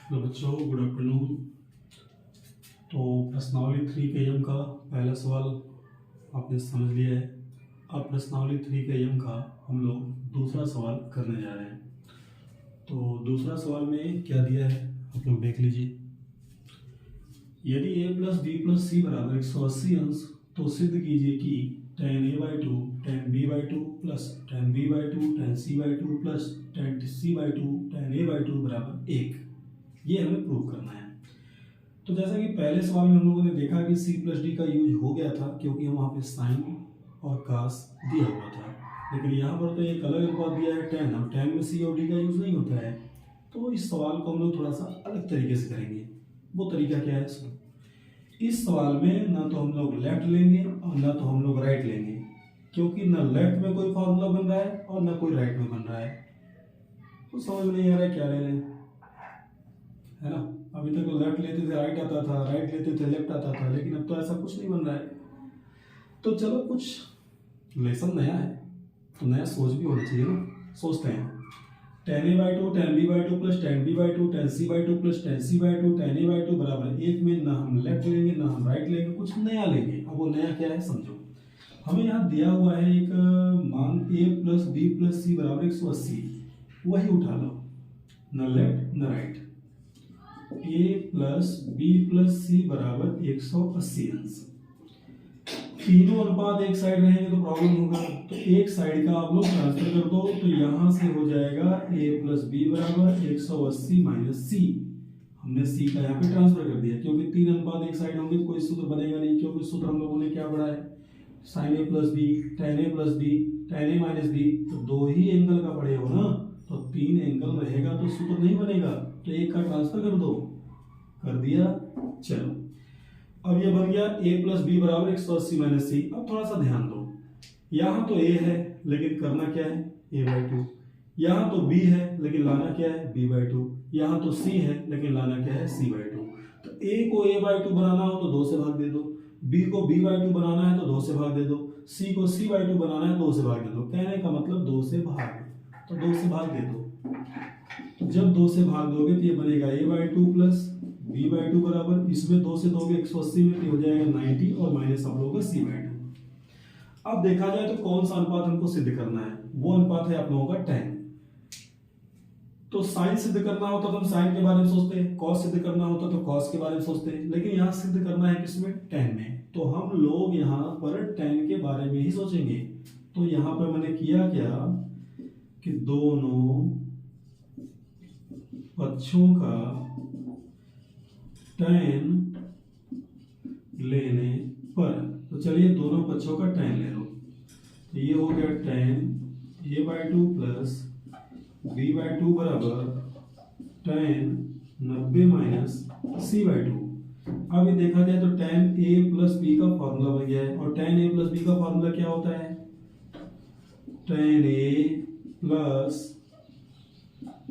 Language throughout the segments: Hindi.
हेलो बच्चों, गुड आफ्टरनून। तो प्रश्नावली 3 के यम का पहला सवाल आपने समझ लिया है। अब प्रश्नावली 3 के यम का हम लोग दूसरा सवाल करने जा रहे हैं। तो दूसरा सवाल में क्या दिया है आप लोग देख लीजिए। यदि a plus B plus C बराबर 180 अंश तो सिद्ध कीजिए कि tan a/2 tan b/2 plus tan b/2 tan c/2 plus tan c/2 tan a/2 बराबर 1। ये हमें प्रूव करना है। तो जैसा कि पहले सवाल में हम लोगों ने देखा कि c प्लस डी का यूज हो गया था क्योंकि वहाँ पे साइन और कास दिया हुआ था, लेकिन यहाँ पर तो एक अलग अनुपात दिया है tan, और tan में c और d का यूज नहीं होता है। तो इस सवाल को हम लोग थोड़ा सा अलग तरीके से करेंगे। वो तरीका क्या है? सुनो, इस सवाल में ना तो हम लोग लेफ्ट लेंगे और ना तो हम लोग राइट लेंगे, क्योंकि ना लेफ्ट में कोई फॉर्मूला बन रहा है और ना कोई राइट में बन रहा है। तो समझ में नहीं आ रहा है क्या ले लें, है ना। अभी तक तो लेफ्ट लेते थे राइट आता था, राइट लेते थे लेफ्ट आता था, लेकिन अब तो ऐसा कुछ नहीं बन रहा है। तो चलो कुछ लेसन नया है तो नया सोच भी होना चाहिए ना। सोचते हैं tan a/2 tan b/2 plus tan b/2 tan c/2 plus tan c/2 tan a/2 बराबर 1 में ना हम लेफ्ट लेंगे ना हम राइट लेंगे, कुछ नया लेंगे। अब वो नया क्या है समझो। हमें यहाँ दिया हुआ है एक मान a plus B plus C बराबर 180, वही उठा लो, न लेफ्ट न right. a plus B plus C बराबर 180 अंश। तीनों अनुपात एक साइड रहेंगे तो प्रॉब्लम होगा, तो एक साइड का आप लोग ट्रांसफर कर दो, तो यहां से हो जाएगा a प्लस बी बराबर 180 माइनस सी। हमने c का यहाँ पे ट्रांसफर कर दिया, क्योंकि तीन अनुपात एक साइड होंगे तो कोई सूत्र बनेगा नहीं, क्योंकि सूत्र हम लोगों ने क्या पढ़ा है, sine a plus B tan a plus B tan a minus B. तो दो ही एंगल का पढ़े हो ना, तो तीन एंगल रहेगा तो सूत्र नहीं बनेगा, तो एक का ट्रांसफर कर दो, कर दिया। चलो अब ये बन गया a प्लस बी बराबर 180 माइनस सी। अब थोड़ा सा ध्यान दो, यहाँ तो a है लेकिन करना क्या है a/2, यहाँ तो b है लेकिन लाना क्या है b/2, यहाँ तो c है लेकिन लाना क्या है c/2। तो a को a/2 बनाना हो तो 2 से भाग दे दो, b को b/2 बनाना है तो 2 से भाग दे दो, c को c/2 बनाना है 2 से भाग दे दो। कहने का मतलब 2 से भाग, तो 2 से भाग दे दो। तो जब 2 से भाग दोगे तो ये बनेगा a/2 प्लस b/2 बराबर, इसमें 2 से दोगे 180 में तो हो जाएगा 90 और माइनस हम लोगों का c/2। अब देखा जाए तो कौन सा अनुपात हमको सिद्ध करना है, वो अनुपात है आप लोगों का tan। तो साइन सिद्ध करना होता तो हम साइन के बारे में सोचते हैं, कॉस सिद्ध करना होता तो कॉस के बारे में सोचते हैं, लेकिन यहाँ सिद्ध करना है किसमें, tan में। तो हम लोग यहाँ पर tan के बारे में ही सोचेंगे। तो यहाँ पर मैंने किया क्या कि दोनों पक्षों का tan लेने पर, तो चलिए दोनों पक्षों का tan ले लो। तो ये हो गया tan a/2 प्लस b/2 बराबर tan 90 माइनस c/2। अब ये देखा जाए तो tan a प्लस b का फॉर्मूला बन गया है, और tan a प्लस b का फॉर्मूला क्या होता है, tan a plus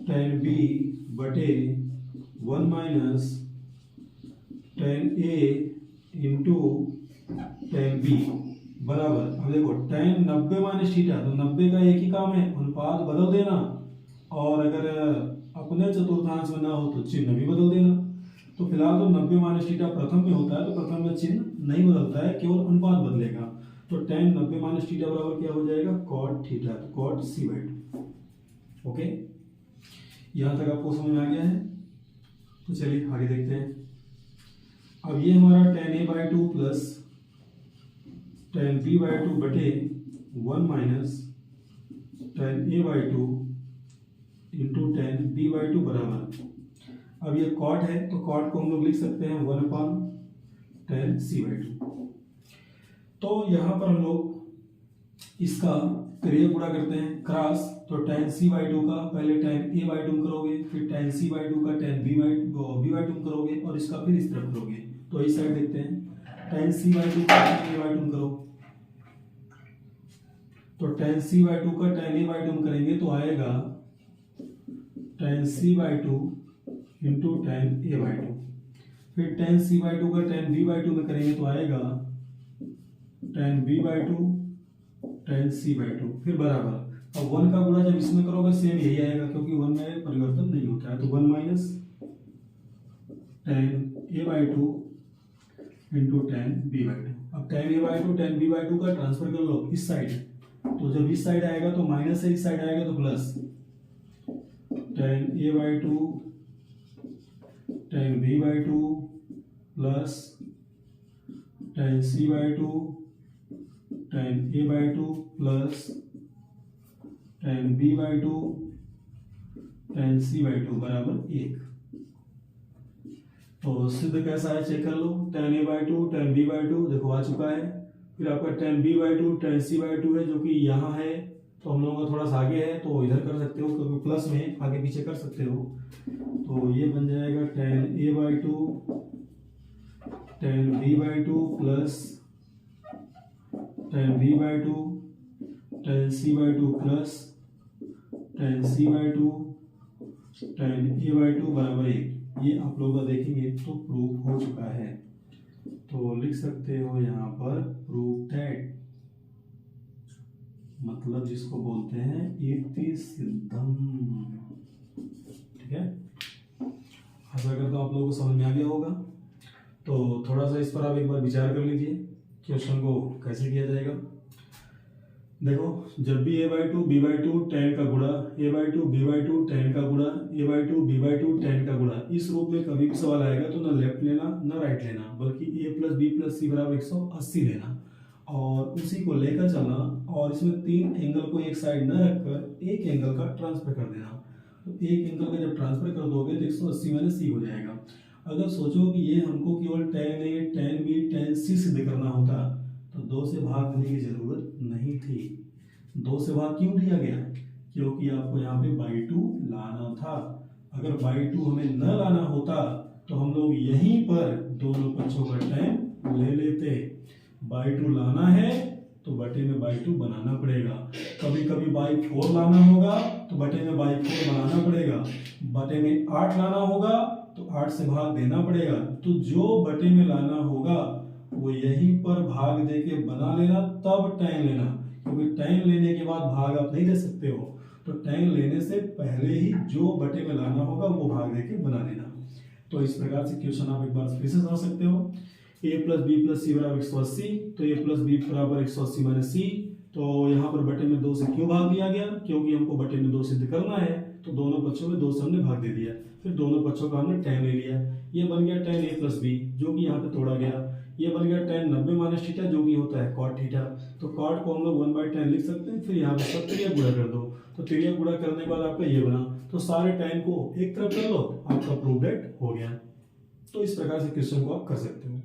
tan b बटे 1 minus tan a into tan b बराबर। अब देखो tan 90 माइनस थीटा, तो 90 का एक ही काम है, अनुपात बदल देना, और अगर अपने चतुर्थांश में ना हो तो चिन्ह भी बदल देना। तो फिलहाल तो 90 माइनस थीटा प्रथम में होता है, तो प्रथम में चिन्ह नहीं बदलता है, केवल अनुपात बदलेगा। तो tan 90 माइनस थीटा बराबर क्या हो जाएगा, cot थीटा, तो cot c/2। ओके, यहां तक आपको समझ में आ गया है? तो चलिए आगे देखते हैं। अब ये हमारा tan a/2 plus tan b/2 बटे 1 minus tan a/2 into tan b/2 बराबर, अब ये कॉट है तो कॉट को हम लोग लिख सकते हैं 1 अपॉन tan c/2। तो यहाँ पर हम लोग इसका क्रिया पूरा करते हैं क्रॉस, तो tan c/2 का पहले tan a/2 करोगे, फिर tan c/2 का tan b/2 करोगे, और इसका फिर इस तरफ करोगे। तो इस साइड देखते हैं, tan c/2 का tan a/2 करो, तो tan c/2 का tan a/2 करेंगे तो आएगा tan c/2 into tan a/2, फिर tan c/2 का tan b/2 में करेंगे तो आएगा tan b/2 tan c/2, फिर बराबर। अब 1 का गुणा जब इसमें करोगे सेम यही आएगा, क्योंकि 1 में परिवर्तन नहीं होता है, तो 1 minus tan a by two into tan b by two. अब tan a by to tan b by two का ट्रांसफर कर लो इस साइड, तो जब इस साइड आएगा तो माइनस है, इस साइड आएगा तो plus. tan a by to tan b by two plus tan c by two tan a by two plus tan b by two tan c by two बराबर 1। तो सिद्ध कैसा है चेक कर लो। tan a by to tan b by two देखो आ चुका है। फिर आपका tan b by two tan c by two है जो कि यहाँ है, तो हम लोगों का थोड़ा सा आगे है तो इधर कर सकते हो, क्योंकि प्लस में आगे पीछे कर सकते हो। तो ये बन जाएगा tan a by to tan b by two plus tan b by two tan c by two plus tan c by two tan a by to बराबर 1। ये आप लोग देखेंगे तो प्रूफ हो चुका है। तो लिख सकते हो यहाँ पर प्रूफ दैट, मतलब जिसको बोलते हैं इति सिद्धम। ठीक है, आशा करता हूँ आप लोगों को समझ में आ गया होगा। तो थोड़ा सा इस पर आप एक बार विचार कर लीजिए क्वेश्चन को कैसे किया जाएगा। देखो, जब भी a by two B by two ten का गुणा, a by two B by two ten का गुणा, a by two B by two ten का गुणा, इस रूप में कभी भी सवाल आएगा तो ना लेफ्ट लेना ना राइट लेना, बल्कि a plus B plus C बराबर 180 लेना और उसी को लेकर चलना। और इसमें 3 एंगल को एक साइड न रखकर एक एंगल का ट्रांसफर कर देना। तो एक एंगल का जब ट्रांसफर कर दोगे तो 180 माइनस सी हो जाएगा। अगर सोचो कि ये हमको केवल tan a tan b tan c सिद्ध करना होता तो 2 से भाग देने की जरूरत नहीं थी। 2 से भाग क्यों दिया गया? क्योंकि आपको यहाँ पे बाई टू लाना था। अगर बाई टू हमें न लाना होता तो हम लोग यहीं पर दोनों पक्षों का tan ले लेते। बाई टू लाना है तो बटे में बाई टू बनाना पड़ेगा। कभी कभी बाई 4 लाना होगा तो बटे में बाई 4 बनाना पड़ेगा। बटे में 8 लाना होगा तो 8 से भाग देना पड़ेगा। तो जो बटे में लाना होगा वो यहीं पर भाग दे के बना लेना, तब tan लेना, क्योंकि tan लेने के बाद भाग आप नहीं दे सकते हो। तो tan लेने से पहले ही जो बटे में लाना होगा वो भाग दे के बना लेना। तो इस प्रकार से क्वेश्चन आप एक बार फिर से समझ सकते हो। a plus B plus C बराबर 180, तो a प्लस बी बराबर 180 माइनस सी। तो यहाँ पर बटे में 2 से क्यों भाग दिया गया? क्योंकि हमको बटे में 2 सिद्ध करना है, तो दोनों पक्षों में 2 से हमने भाग दे दिया। फिर दोनों पक्षों का हमने tan ले लिया। ये बन गया tan a प्लस बी, जो कि यहाँ पे तोड़ा गया। ये बन गया tan 90 माइनस थीटा, जो कि होता है cot थीटा। तो cot को हम लोग 1/tan लिख सकते हैं। फिर यहाँ पे सब त्रिज्या गुणा कर दो, तो त्रिज्या गुणा करने के बाद आपका ये बना। तो सारे tan को एक तरफ कर लो, आपका प्रूफ दैट हो गया। तो इस प्रकार से क्वेश्चन को आप कर सकते हो।